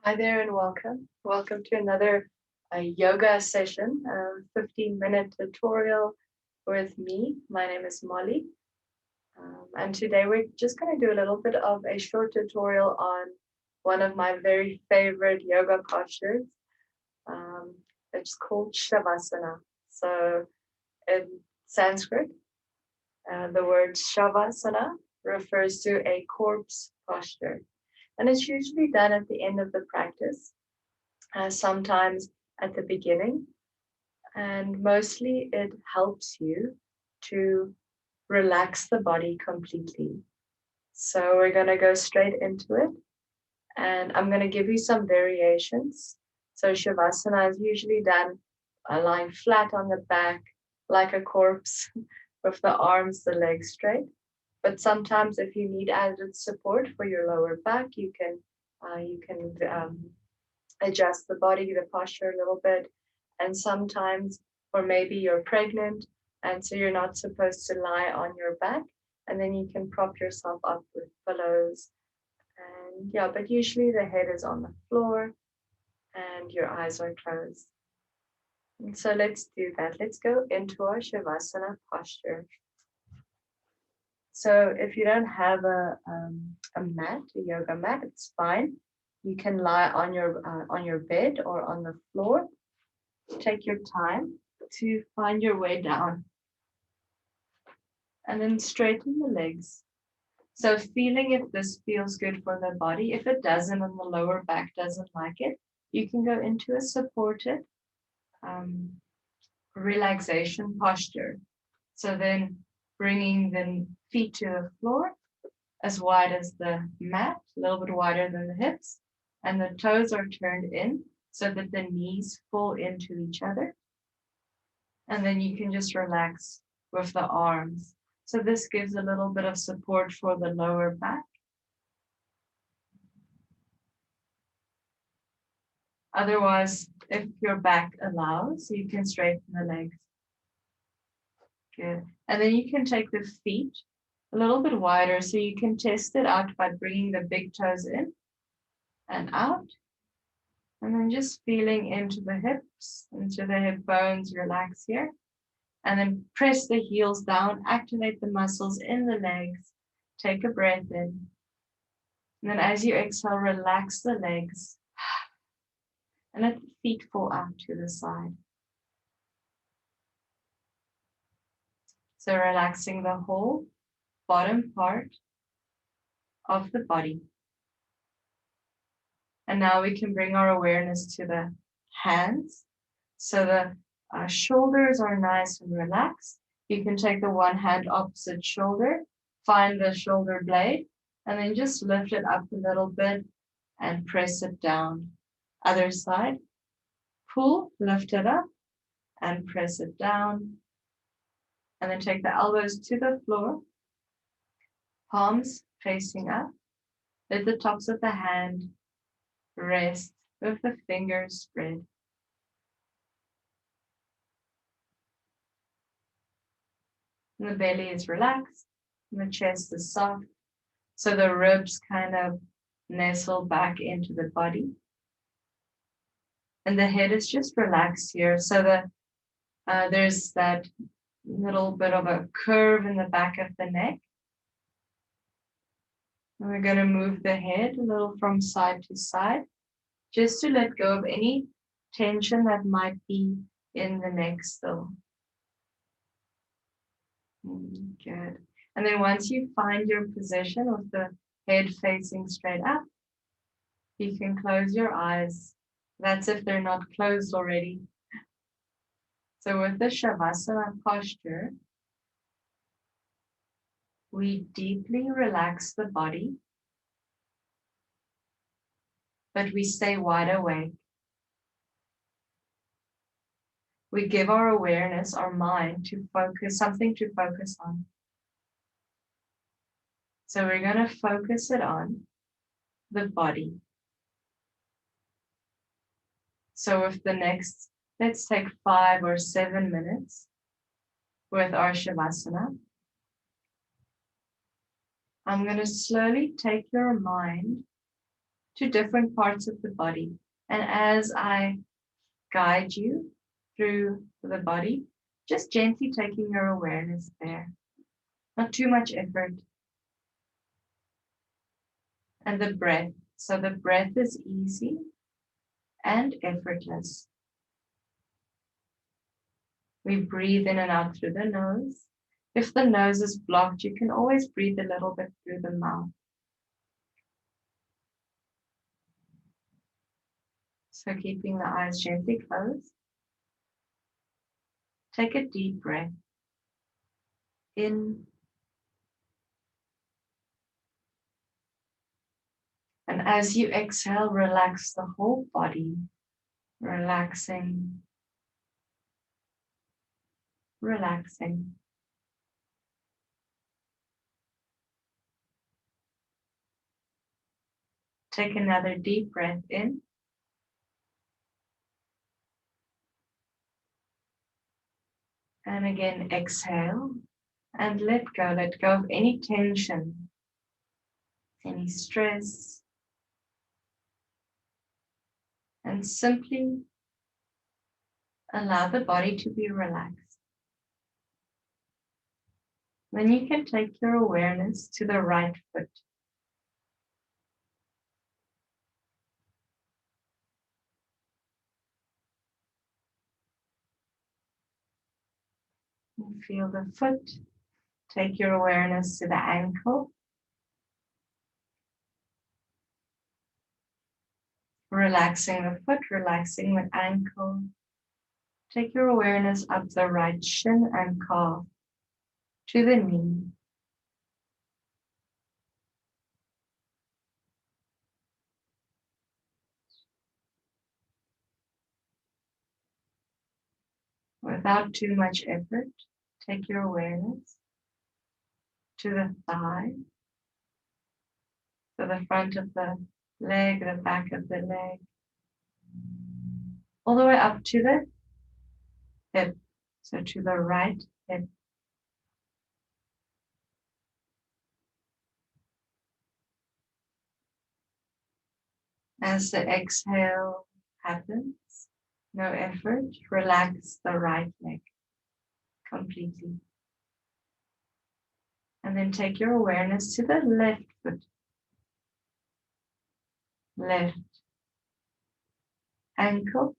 Hi there and welcome. Welcome to another yoga session, a 15-minute tutorial with me. My name is Molly. And today we're just going to do a little bit of a short tutorial on one of my very favorite yoga postures. Um, it's called Savasana. So in Sanskrit, the word Savasana refers to a corpse posture. And it's usually done at the end of the practice. Sometimes at the beginning, and mostly it helps you to relax the body completely. So we're going to go straight into it, and I'm going to give you some variations. So Shavasana is usually done lying flat on the back like a corpse with the arms, the legs straight. But sometimes if you need added support for your lower back, you can adjust the body, the posture a little bit. And sometimes, or maybe you're pregnant, and so you're not supposed to lie on your back. And then you can prop yourself up with pillows. And yeah, but usually the head is on the floor and your eyes are closed. And so let's do that. Let's go into our Shavasana posture. So if you don't have a mat, a yoga mat, it's fine. You can lie on your bed or on the floor. Take your time to find your way down. And then straighten the legs. So feeling if this feels good for the body. If it doesn't and the lower back doesn't like it, you can go into a supported relaxation posture. So then bringing the feet to the floor as wide as the mat, a little bit wider than the hips, and the toes are turned in so that the knees fall into each other. And then you can just relax with the arms. So this gives a little bit of support for the lower back. Otherwise, if your back allows, you can straighten the legs. Good. And then you can take the feet a little bit wider so you can test it out by bringing the big toes in and out. And then just feeling into the hips, into the hip bones, relax here. And then press the heels down, activate the muscles in the legs. Take a breath in. And then as you exhale, relax the legs. And let the feet fall out to the side. So relaxing the whole bottom part of the body. And now we can bring our awareness to the hands. So the shoulders are nice and relaxed. You can take the one hand opposite shoulder, find the shoulder blade, and then just lift it up a little bit and press it down. Other side, pull, lift it up and press it down. And then take the elbows to the floor, palms facing up. Let the tops of the hand rest with the fingers spread. And the belly is relaxed, and the chest is soft. So the ribs kind of nestle back into the body. And the head is just relaxed here. So there's that little bit of a curve in the back of the neck. And we're going to move the head a little from side to side, just to let go of any tension that might be in the neck still. Good. And then once you find your position with the head facing straight up, you can close your eyes. That's if they're not closed already. So with the Shavasana posture, we deeply relax the body, but we stay wide awake. We give our awareness, our mind, to focus, something to focus on. So we're going to focus it on the body. So with the next, let's take 5 or 7 minutes with our Shavasana. I'm going to slowly take your mind to different parts of the body. And as I guide you through the body, just gently taking your awareness there. Not too much effort. And the breath. So the breath is easy and effortless. We breathe in and out through the nose. If the nose is blocked, you can always breathe a little bit through the mouth. So keeping the eyes gently closed. Take a deep breath in. And as you exhale, relax the whole body, relaxing, relaxing. Take another deep breath in. And again, exhale and let go of any tension, any stress, and simply allow the body to be relaxed. Then you can take your awareness to the right foot. And feel the foot. Take your awareness to the ankle. Relaxing the foot, relaxing the ankle. Take your awareness up the right shin and calf to the knee. Without too much effort, take your awareness to the thigh, to the front of the leg, the back of the leg, all the way up to the hip, so to the right hip. As the exhale happens, no effort, relax the right leg completely. And then take your awareness to the left foot, left ankle.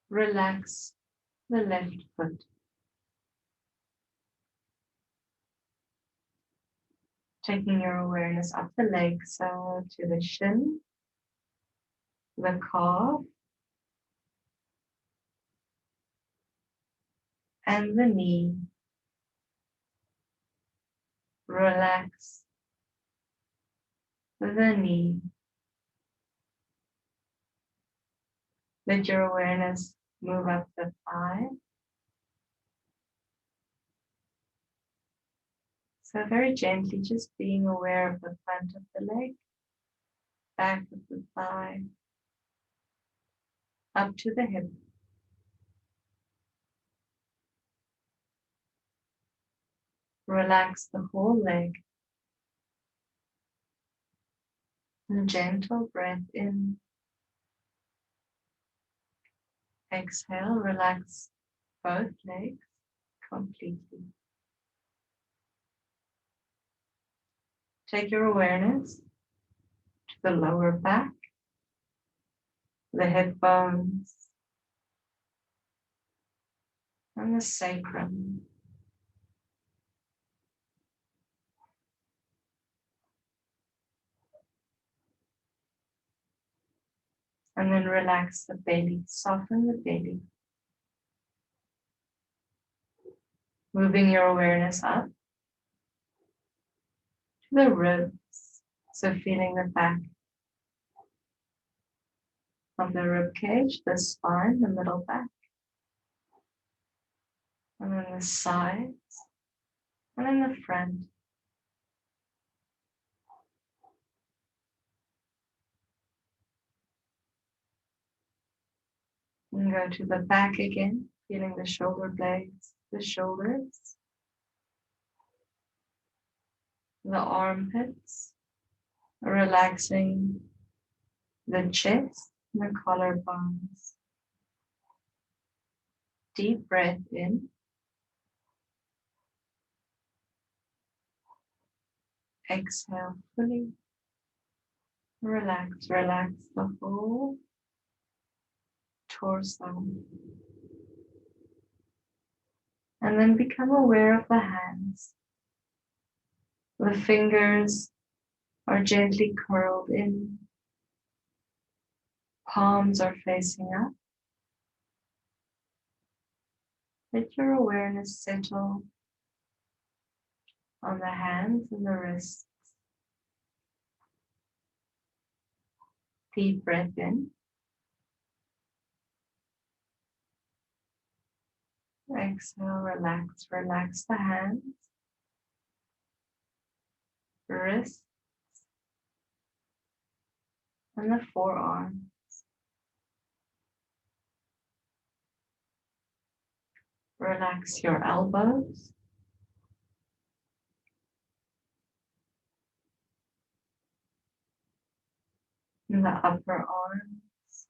Relax the left foot. Taking your awareness up the leg, so to the shin, the calf, and the knee. Relax the knee. Let your awareness move up the thigh. So very gently, just being aware of the front of the leg, back of the thigh, up to the hip. Relax the whole leg. And gentle breath in. Exhale, relax both legs completely. Take your awareness to the lower back, the hip bones, and the sacrum. And then relax the belly, soften the belly. Moving your awareness up to the ribs. So feeling the back of the rib cage, the spine, the middle back. And then the sides. And then the front. And go to the back again, feeling the shoulder blades, the shoulders, the armpits, Relaxing the chest, the collarbones. Deep breath in. Exhale fully. Relax, relax the whole torso. And then become aware of the hands. The fingers are gently curled in. Palms are facing up. Let your awareness settle on the hands and the wrists. Deep breath in. Exhale, relax. Relax the hands, wrists, and the forearms. Relax your elbows. And the upper arms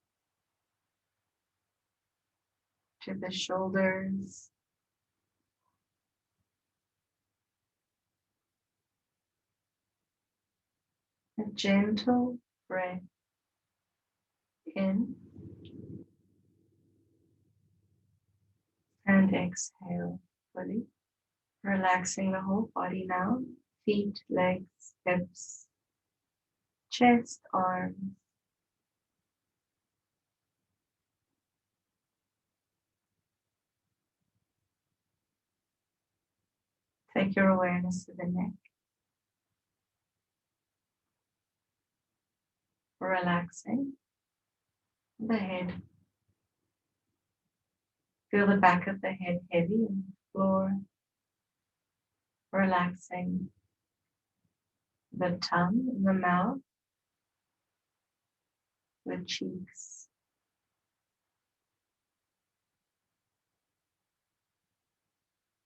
to the shoulders. A gentle breath in and exhale fully. Relaxing the whole body now. Feet, legs, hips, chest, arms. Take your awareness to the neck. Relaxing the head. Feel the back of the head heavy on the floor. Relaxing the tongue and the mouth, the cheeks.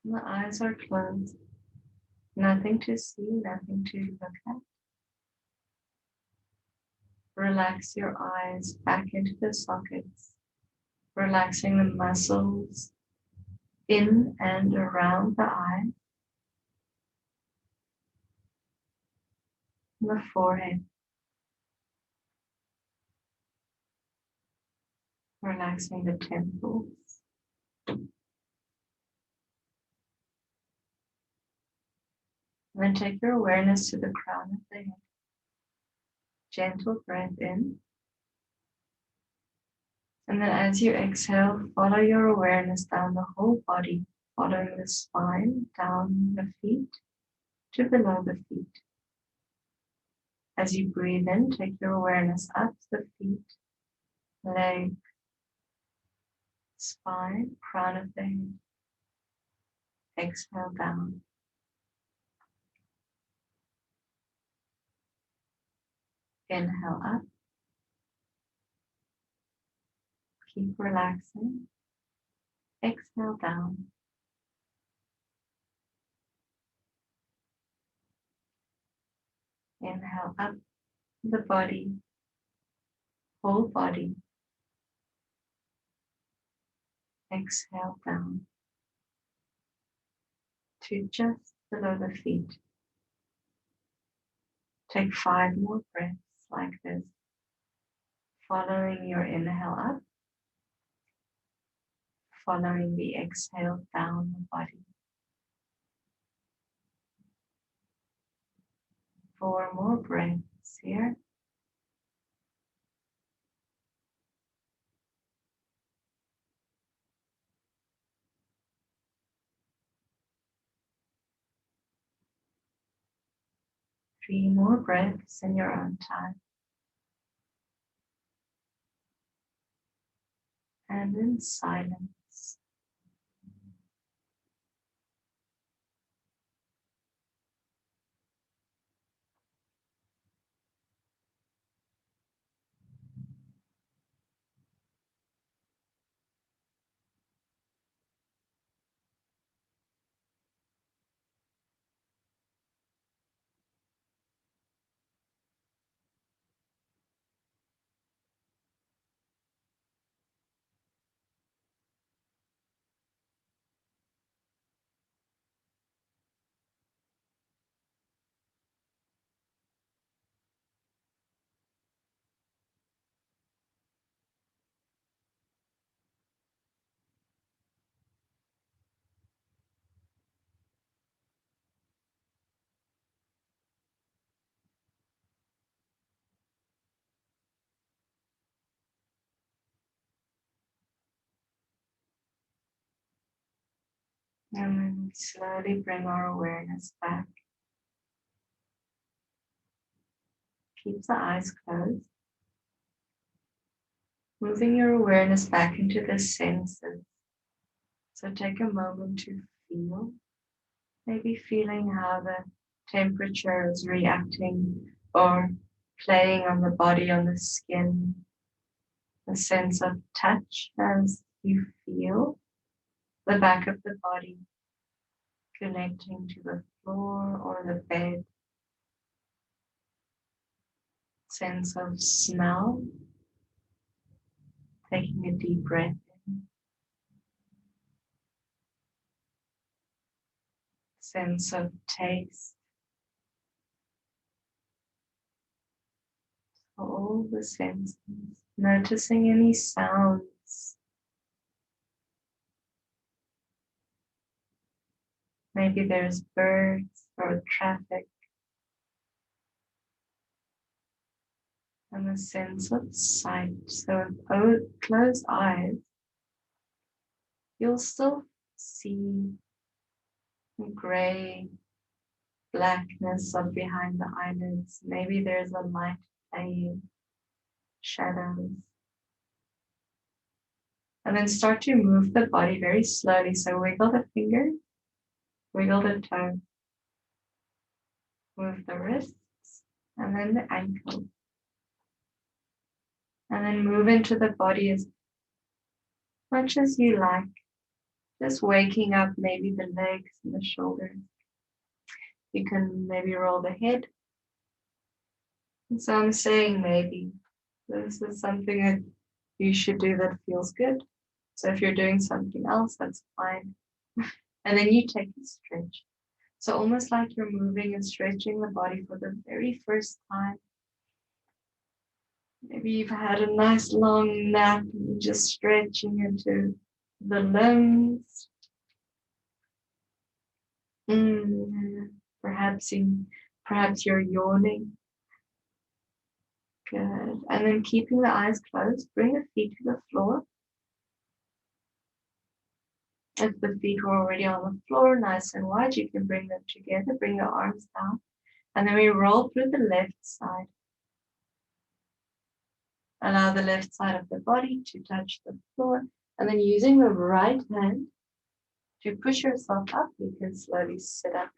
And the eyes are closed. Nothing to see, nothing to look at. Relax your eyes back into the sockets, relaxing the muscles in and around the eye, the forehead. Relaxing the temples. Then take your awareness to the crown of the head. Gentle breath in. And then as you exhale, follow your awareness down the whole body, following the spine, down the feet to below the feet. As you breathe in, take your awareness up the feet, leg, spine, crown of the head. Exhale down. Inhale up. Keep relaxing. Exhale down. Inhale up the body, whole body. Exhale down to just below the feet. Take 5 more breaths like this, following your inhale up, following the exhale down the body. 4 more breaths here. Three more breaths in your own time. And in silence. And then we slowly bring our awareness back. Keep the eyes closed. Moving your awareness back into the senses. So take a moment to feel, maybe feeling how the temperature is reacting or playing on the body, on the skin. A sense of touch as you feel the back of the body connecting to the floor or the bed. Sense of smell, taking a deep breath in. Sense of taste, all the senses, noticing any sounds. Maybe there's birds or traffic. And a sense of sight. So with closed eyes, you'll still see gray blackness up behind the eyelids. Maybe there's a light playing, shadows. And then start to move the body very slowly. So wiggle the fingers, wiggle the toes, move the wrists, and then the ankle. And then move into the body as much as you like. Just waking up maybe the legs and the shoulders. You can maybe roll the head. And so I'm saying maybe this is something that you should do that feels good. So if you're doing something else, that's fine. And then you take a stretch. So almost like you're moving and stretching the body for the very first time. Maybe you've had a nice long nap and you're just stretching into the limbs. Perhaps you're yawning. Good. And then keeping the eyes closed, bring the feet to the floor. If the feet were already on the floor, nice and wide, you can bring them together, bring the arms down. And then we roll through the left side. Allow the left side of the body to touch the floor. And then using the right hand to push yourself up, you can slowly sit up.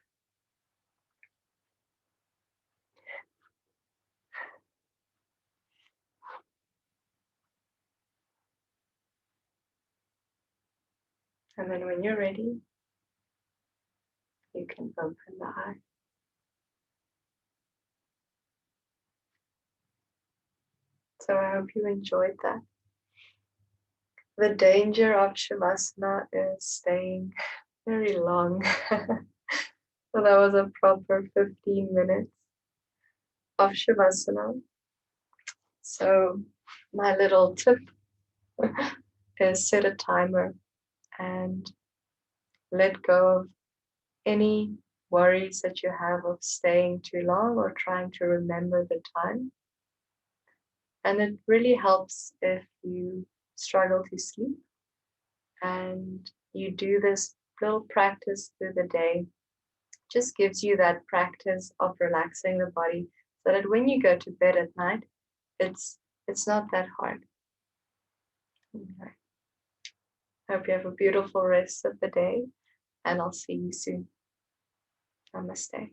And then when you're ready, you can open the eyes. So I hope you enjoyed that. The danger of Shavasana is staying very long. So that was a proper 15 minutes of Shavasana. So my little tip is set a timer and let go of any worries that you have of staying too long or trying to remember the time. And it really helps if you struggle to sleep and you do this little practice through the day. Just gives you that practice of relaxing the body so that when you go to bed at night, it's not that hard. Okay. I hope you have a beautiful rest of the day, and I'll see you soon. Namaste.